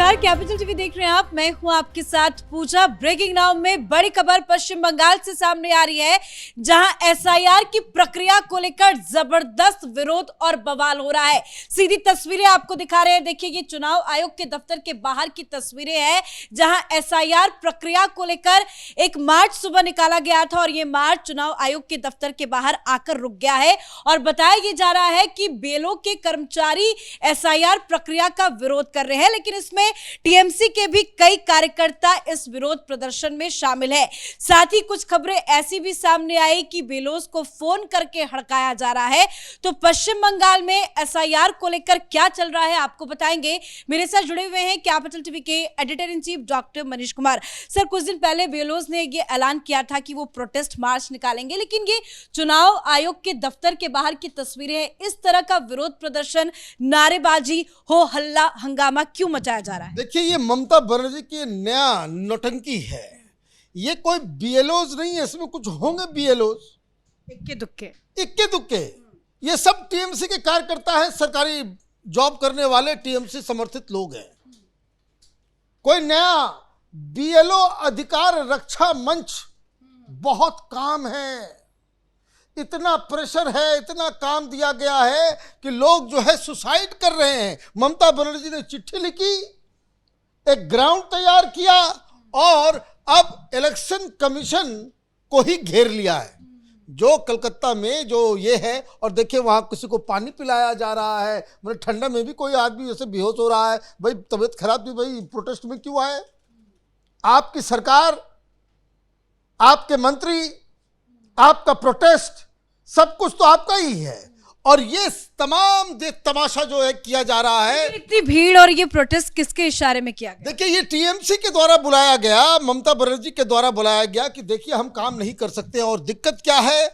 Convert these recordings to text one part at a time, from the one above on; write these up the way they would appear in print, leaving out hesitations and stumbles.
नमस्कार, capital TV देख रहे हैं आप। मैं हूं आपके साथ पूजा। ब्रेकिंग नाउ में बड़ी खबर पश्चिम बंगाल से सामने आ रही है, जहां एसआईआर की प्रक्रिया को लेकर जबरदस्त विरोध और बवाल हो रहा है। सीधी तस्वीरें आपको दिखा रहे हैं। देखिए, ये चुनाव आयोग के दफ्तर के बाहर की तस्वीरें हैं, जहां एसआईआर प्रक्रिया को लेकर एक मार्च सुबह निकाला गया था और ये मार्च चुनाव आयोग के दफ्तर के बाहर आकर रुक गया है। और बताया यह जा रहा है कि बेलो के कर्मचारी एसआईआर प्रक्रिया का विरोध कर रहे हैं, लेकिन इसमें टीएमसी के भी कई कार्यकर्ता इस विरोध प्रदर्शन में शामिल है। साथ ही कुछ खबरें ऐसी भी सामने आई कि बेलोस को फोन करके हड़काया जा रहा है। तो पश्चिम बंगाल में एसआईआर को लेकर क्या चल रहा है, आपको बताएंगे। मेरे साथ जुड़े हुए हैं कैपिटल टीवी के editor in chief doctor Manish Kumar. Sir, कुछ दिन पहले बेलोस ने यह ऐलान किया था कि वो प्रोटेस्ट मार्च निकालेंगे, लेकिन ये चुनाव आयोग के दफ्तर के बाहर की तस्वीरें हैं। इस तरह का विरोध प्रदर्शन, नारेबाजी, हो हल्ला हंगामा क्यों मचाया जा रहा है? देखिए, ये ममता बनर्जी की नया नौटंकी है। ये कोई बीएलओज नहीं है, इसमें कुछ होंगे बीएलओज इक्के दुक्के। ये सब टीएमसी के कार्यकर्ता हैं, सरकारी जॉब करने वाले टीएमसी समर्थित लोग हैं। कोई नया बीएलओ अधिकार रक्षा मंच बहुत काम है, इतना प्रेशर है, इतना काम दिया गया है कि लोग जो है सुसाइड कर रहे हैं। ममता बनर्जी ने चिट्ठी लिखी, एक ग्राउंड तैयार किया और अब इलेक्शन कमीशन को ही घेर लिया है। जो कलकत्ता में जो ये है, और देखिए वहां किसी को पानी पिलाया जा रहा है, मतलब ठंडा में भी कोई आदमी जैसे बेहोश हो रहा है। भाई तबीयत खराब थी, भाई प्रोटेस्ट में क्यों आए? आपकी सरकार, आपके मंत्री, आपका प्रोटेस्ट, सब कुछ तो आपका ही है। और ये तमाम तमाशा जो है किया जा रहा है। इतनी भीड़ और ये प्रोटेस्ट किसके इशारे में किया गया? देखिए, ये टीएमसी के द्वारा बुलाया गया, ममता बनर्जी के द्वारा बुलाया गया कि देखिए हम काम नहीं कर सकते। और दिक्कत क्या है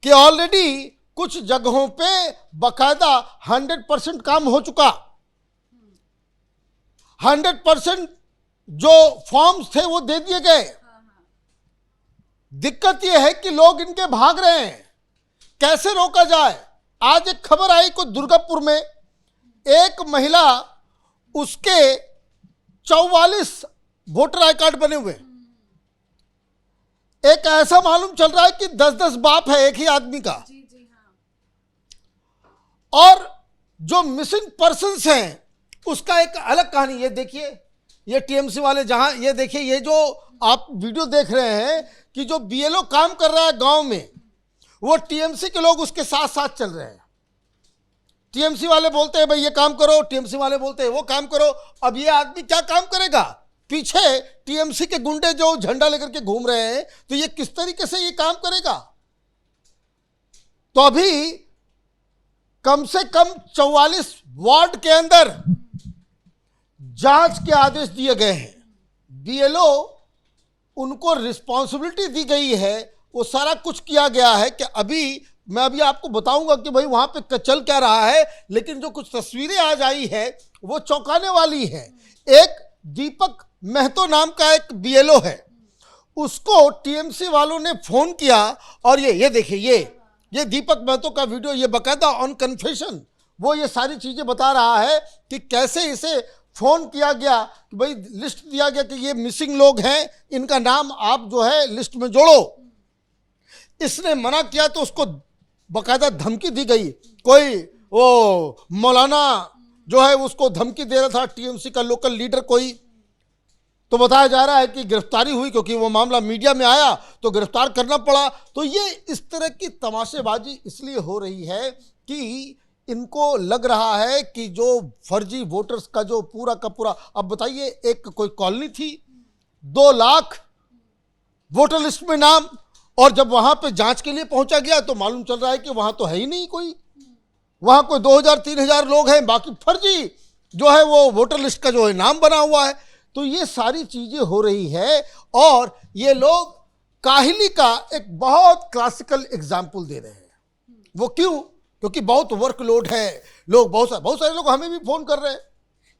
कि ऑलरेडी कुछ जगहों पे बकायदा 100% काम हो चुका। 100% जो फॉर्म्स थे वो दे दिए गए। दिक्कत यह है कि लोग इनके भाग रहे हैं। कैसे रोका जाए? आज एक खबर आई को दुर्गापुर में एक महिला, उसके 44 वोटर आई कार्ड बने हुए। एक ऐसा मालूम चल रहा है कि 10-10 बाप है एक ही आदमी का। और जो मिसिंग पर्सन्स हैं उसका एक अलग कहानी। ये देखिए, ये टीएमसी वाले, जहां ये देखिए, ये जो आप वीडियो देख रहे हैं कि जो बीएलओ काम कर रहा है गांव में, वो टीएमसी के लोग उसके साथ साथ चल रहे हैं। टीएमसी वाले बोलते हैं भाई ये काम करो, टीएमसी वाले बोलते हैं वो काम करो। अब ये आदमी क्या काम करेगा? पीछे टीएमसी के गुंडे जो झंडा लेकर के घूम रहे हैं, तो ये किस तरीके से ये काम करेगा? तो अभी कम से कम 44 वार्ड के अंदर जांच के आदेश दिए गए हैं। बीएलओ, उनको रिस्पॉन्सिबिलिटी दी गई है, वो सारा कुछ किया गया है कि मैं अभी आपको बताऊंगा कि भाई वहां पे चल क्या रहा है। लेकिन जो कुछ तस्वीरें आज आई है वो चौंकाने वाली है। एक दीपक महतो नाम का एक बीएलओ है, उसको टीएमसी वालों ने फोन किया। और ये देखिए, ये दीपक महतो का वीडियो, ये बकायदा ऑन कन्फेशन वो ये सारी चीजें बता रहा है कि कैसे इसे फोन किया गया कि भाई लिस्ट दिया गया कि ये मिसिंग लोग हैं, इनका नाम आप जो है लिस्ट में जोड़ो। इसने मना किया तो उसको बकायदा धमकी दी गई। कोई वो मौलाना जो है उसको धमकी दे रहा था, टीएमसी का लोकल लीडर कोई। तो बताया जा रहा है कि गिरफ्तारी हुई, क्योंकि वो मामला मीडिया में आया तो गिरफ्तार करना पड़ा। तो ये इस तरह की तमाशेबाजी इसलिए हो रही है कि इनको लग रहा है कि जो फर्जी वोटर्स का जो पूरा का पूरा, अब बताइए, एक कोई कॉलोनी थी, 2 लाख वोटर लिस्ट में नाम, और जब वहां पे जांच के लिए पहुंचा गया तो मालूम चल रहा है कि वहां तो है ही नहीं कोई। वहां कोई 2000-3000 लोग हैं, बाकी फर्जी जो है वो वोटर लिस्ट का जो है नाम बना हुआ है। तो ये सारी चीजें हो रही है। और ये लोग काहिली का एक बहुत क्लासिकल एग्जाम्पल दे रहे हैं। वो क्यों? क्योंकि बहुत वर्कलोड है, लोग बहुत सारे लोग हमें भी फोन कर रहे हैं।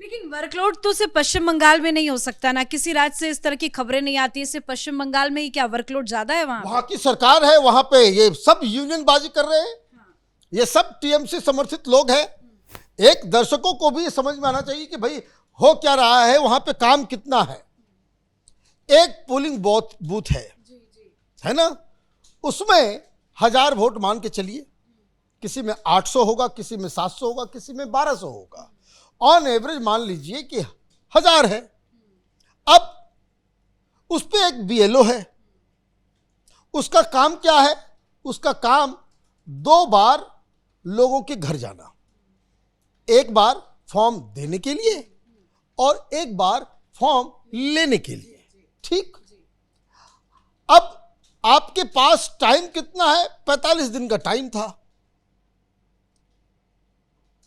लेकिन वर्कलोड तो सिर्फ पश्चिम बंगाल में नहीं हो सकता ना, किसी राज्य से इस तरह की खबरें नहीं आती, सिर्फ पश्चिम बंगाल में ही क्या वर्कलोड ज्यादा है? वहां की सरकार है, वहां पे ये सब यूनियन बाजी कर रहे हैं। ये सब टीएमसी समर्थित लोग हैं। एक दर्शकों को भी समझ में आना चाहिए कि भाई हो क्या रहा है, वहां पे काम कितना है। एक पोलिंग बूथ है ना, उसमें 1000 वोट मान के चलिए, किसी में 800 होगा, किसी में 700 होगा, किसी में 1200 होगा। ऑन एवरेज मान लीजिए कि 1000 है। अब उस पे एक बीएलओ है, उसका काम क्या है, उसका काम 2 बार लोगों के घर जाना, एक बार फॉर्म देने के लिए और एक बार फॉर्म लेने के लिए। ठीक, अब आपके पास टाइम कितना है, 45 दिन का टाइम था।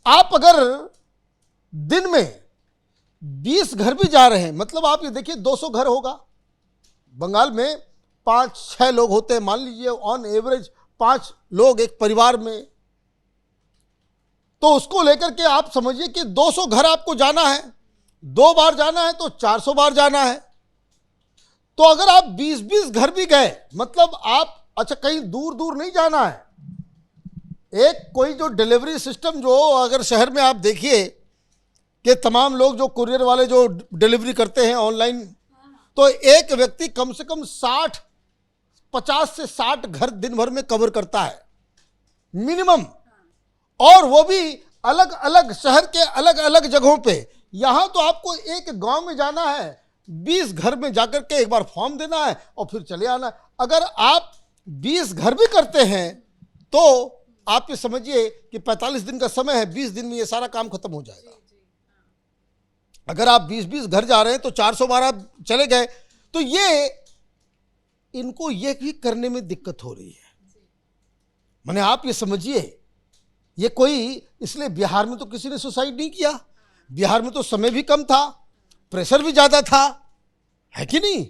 आप अगर दिन में 20 घर भी जा रहे हैं, मतलब आप ये देखिए 200 घर होगा। बंगाल में 5-6 लोग होते हैं, मान लीजिए ऑन एवरेज 5 लोग एक परिवार में, तो उसको लेकर के आप समझिए कि 200 घर आपको जाना है, 2 बार जाना है तो 400 बार जाना है। तो अगर आप 20-20 घर भी गए, मतलब आप, अच्छा कहीं दूर दूर नहीं जाना है, एक कोई जो डिलीवरी सिस्टम जो अगर शहर में आप देखिए कि तमाम लोग जो कुरियर वाले जो डिलीवरी करते हैं ऑनलाइन, तो एक व्यक्ति कम से कम 50 से 60 घर दिन भर में कवर करता है मिनिमम, और वो भी अलग अलग शहर के अलग अलग जगहों पे। यहां तो आपको एक गांव में जाना है, 20 घर में जाकर के एक बार फॉर्म देना है और फिर चले आना है। अगर आप 20 घर भी करते हैं तो आप ये समझिए कि 45 दिन का समय है, 20 दिन में ये सारा काम खत्म हो जाएगा। अगर आप 20-20 घर जा रहे हैं तो 400 बार आप चले गए, तो ये इनको ये भी करने में दिक्कत हो रही है। माने आप ये समझिए, ये कोई, इसलिए बिहार में तो किसी ने सुसाइड नहीं किया, बिहार में तो समय भी कम था, प्रेशर भी ज्यादा था, है कि नहीं।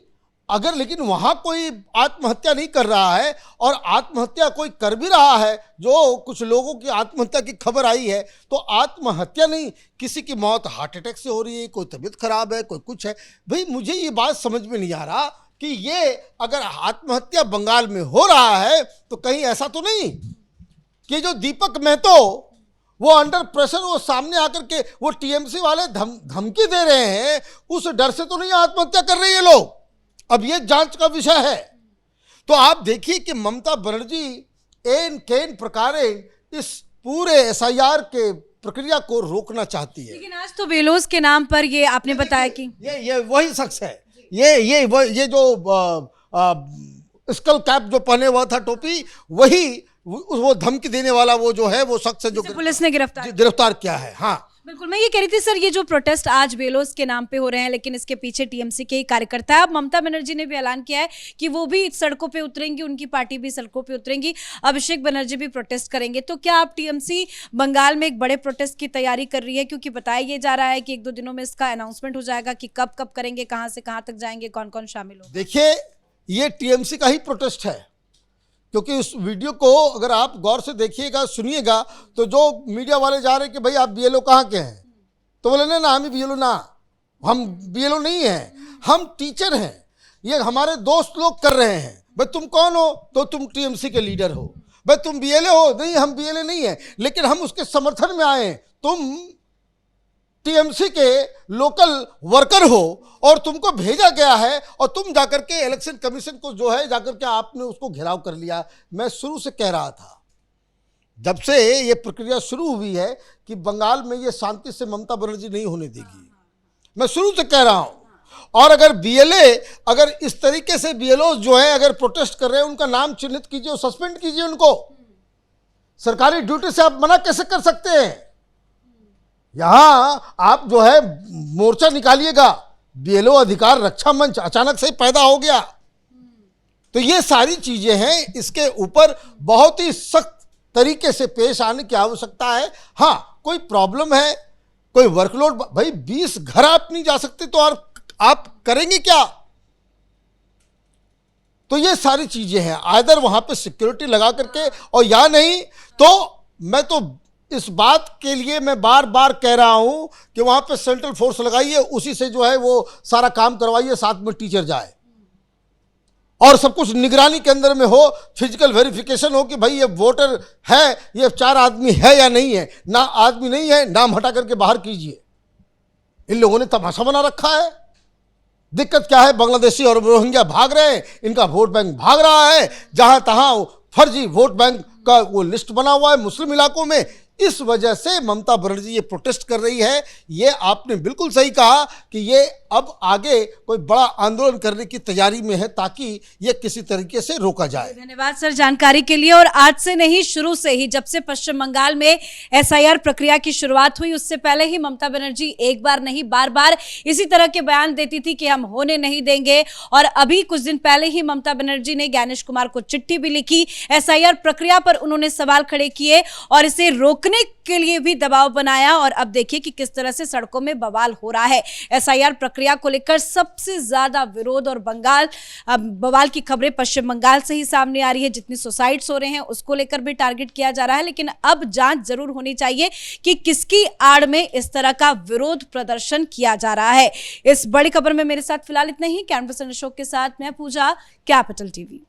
अगर लेकिन वहां कोई आत्महत्या नहीं कर रहा है, और आत्महत्या कोई कर भी रहा है, जो कुछ लोगों की आत्महत्या की खबर आई है, तो आत्महत्या नहीं, किसी की मौत हार्ट अटैक से हो रही है, कोई तबीयत खराब है, कोई कुछ है। भाई मुझे ये बात समझ में नहीं आ रहा कि ये अगर आत्महत्या बंगाल में हो रहा है तो कहीं ऐसा तो नहीं कि जो दीपक महतो वो अंडर प्रेशर वो सामने आकर के वो टीएमसी वाले धमकी दे रहे हैं, उस डर से तो नहीं आत्महत्या कर रहे ये लोग। अब ये जांच का विषय है। तो आप देखिए कि ममता बनर्जी एन केन प्रकारे इस पूरे एसआईआर के प्रक्रिया को रोकना चाहती है। लेकिन आज तो बेलोस के नाम पर ये आपने बताया कि ये वही शख्स है, ये जो स्कल कैप जो पहने हुआ था टोपी, वही वो धमकी देने वाला वो जो है वो शख्स है जो पुलिस ने गिरफ्तार किया है। हाँ बिल्कुल, मैं ये कह रही थी सर, ये जो प्रोटेस्ट आज बेलोस के नाम पे हो रहे हैं, लेकिन इसके पीछे टीएमसी के ही कार्यकर्ता है। अब ममता बनर्जी ने भी ऐलान किया है कि वो भी सड़कों पे उतरेंगी, उनकी पार्टी भी सड़कों पे उतरेंगी, अभिषेक बनर्जी भी प्रोटेस्ट करेंगे। तो क्या आप टीएमसी बंगाल में एक बड़े प्रोटेस्ट की तैयारी कर रही है? क्योंकि बताया ये जा रहा है कि 1-2 दिनों में इसका अनाउंसमेंट हो जाएगा कि कब कब करेंगे, कहाँ से कहाँ तक जाएंगे, कौन कौन शामिल होगा। देखिए ये टीएमसी का ही प्रोटेस्ट है, क्योंकि उस वीडियो को अगर आप गौर से देखिएगा, सुनिएगा, तो जो मीडिया वाले जा रहे हैं कि भाई आप बीएलओ कहाँ के हैं, तो बोले ना हम ही बीएलओ ना, हम बीएलओ नहीं हैं, हम टीचर हैं, ये हमारे दोस्त लोग कर रहे हैं। भाई तुम कौन हो? तो तुम टीएमसी के लीडर हो। भाई तुम बीएलए हो? नहीं हम बीएलए नहीं है, लेकिन हम उसके समर्थन में आए। तुम टीएमसी के लोकल वर्कर हो और तुमको भेजा गया है, और तुम जाकर के इलेक्शन कमीशन को जो है जाकर के आपने उसको घेराव कर लिया। मैं शुरू से कह रहा था, जब से ये प्रक्रिया शुरू हुई है, कि बंगाल में ये शांति से ममता बनर्जी नहीं होने देगी। मैं शुरू से कह रहा हूं। और अगर बीएलए, अगर इस तरीके से बीएलओ जो है अगर प्रोटेस्ट कर रहे हैं, उनका नाम चिन्हित कीजिए, सस्पेंड कीजिए उनको। सरकारी ड्यूटी से आप मना कैसे कर सकते हैं? यहां आप जो है मोर्चा निकालिएगा, बीएलओ अधिकार रक्षा मंच अचानक से पैदा हो गया। तो ये सारी चीजें हैं, इसके ऊपर बहुत ही सख्त तरीके से पेश आने की आवश्यकता है। हाँ कोई प्रॉब्लम है, कोई वर्कलोड, भाई 20 घर आप नहीं जा सकते तो आप करेंगे क्या? तो ये सारी चीजें हैं, आइदर वहां पे सिक्योरिटी लगा करके, और या नहीं तो मैं तो इस बात के लिए मैं बार बार कह रहा हूं कि वहां पे सेंट्रल फोर्स लगाइए, उसी से जो है वो सारा काम करवाइए, साथ में टीचर जाए और सब कुछ निगरानी के अंदर में हो, फिजिकल वेरिफिकेशन हो कि भाई ये वोटर है, ये 4 आदमी है या नहीं है। ना आदमी नहीं है, नाम हटा करके बाहर कीजिए। इन लोगों ने तमाशा बना रखा है। दिक्कत क्या है, बांग्लादेशी और रोहिंग्या भाग रहे हैं, इनका वोट बैंक भाग रहा है, जहां तहां फर्जी वोट बैंक का वो लिस्ट बना हुआ है मुस्लिम इलाकों में। इस वजह से ममता बनर्जी ये प्रोटेस्ट कर रही है। ये आपने बिल्कुल सही कहा कि ये अब आगे कोई बड़ा आंदोलन करने की तैयारी में है ताकि ये किसी तरीके से रोका जाए। धन्यवाद सर जानकारी के लिए। और आज से नहीं, शुरू से ही, जब से पश्चिम बंगाल में एसआईआर प्रक्रिया की शुरुआत हुई, उससे पहले ही ममता बनर्जी एक बार नहीं बार बार इसी तरह के बयान देती थी कि हम होने नहीं देंगे। और अभी कुछ दिन पहले ही ममता बनर्जी ने ज्ञानेश कुमार को चिट्ठी भी लिखी। एसआईआर प्रक्रिया पर उन्होंने सवाल खड़े किए और इसे रोकने के लिए भी दबाव बनाया। और अब देखिए कि किस तरह से सड़कों में बवाल हो रहा है। एसआईआर प्रक्रिया को लेकर सबसे ज्यादा विरोध और बवाल की खबरें पश्चिम बंगाल से ही सामने आ रही है। जितनी सुसाइड्स हो रहे हैं उसको लेकर भी टारगेट किया जा रहा है। लेकिन अब जांच जरूर होनी चाहिए कि किसकी आड़ में इस तरह का विरोध प्रदर्शन किया जा रहा है। इस बड़ी खबर में मेरे साथ फिलहाल इतना ही। कैमरा पर्सन अशोक के साथ मैं पूजा, कैपिटल टीवी।